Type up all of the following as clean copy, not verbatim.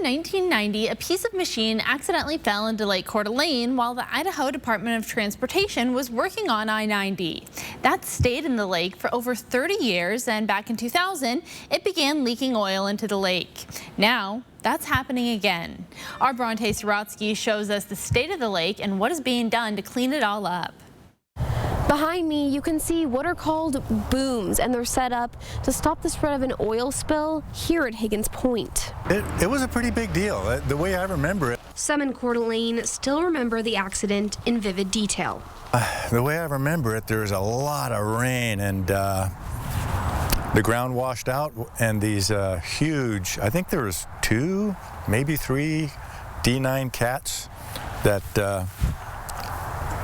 in 1990, a piece of machine accidentally fell into Lake Coeur d'Alene while the Idaho Department of Transportation was working on I-90. That stayed in the lake for over 30 years, and back in 2000, it began leaking oil into the lake. Now, that's happening again. Our Bronte Sorotsky shows us the state of the lake and what is being done to clean it all up. Behind me, you can see what are called booms, and they're set up to stop the spread of an oil spill here at Higgins Point. It was a pretty big deal, the way I remember it. Some in Coeur d'Alene still remember the accident in vivid detail. The way I remember it, there was a lot of rain, and the ground washed out, and these huge, I think there was 2, maybe 3 D9 cats that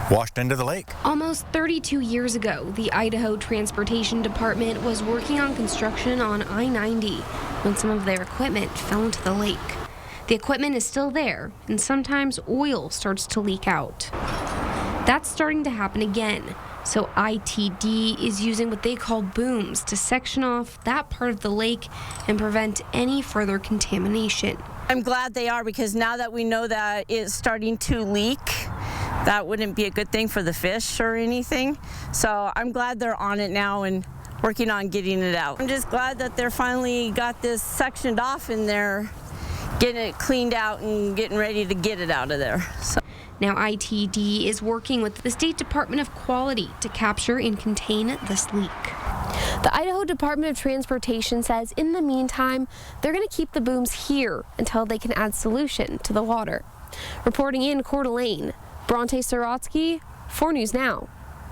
washed into the lake. Almost 32 years ago, the Idaho Transportation Department was working on construction on I-90 when some of their equipment fell into the lake. The equipment is still there, and sometimes oil starts to leak out. That's starting to happen again, so ITD is using what they call booms to section off that part of the lake and prevent any further contamination. I'm glad they are, because now that we know that it's starting to leak, that wouldn't be a good thing for the fish or anything. So I'm glad they're on it now and working on getting it out. I'm just glad that they're finally got this sectioned off and they're getting it cleaned out and getting ready to get it out of there. So. Now ITD is working with the State Department of Quality to capture and contain this leak. The Idaho Department of Transportation says in the meantime, they're going to keep the booms here until they can add solution to the water. Reporting in Coeur d'Alene, Bronte Sorotsky, 4 News Now.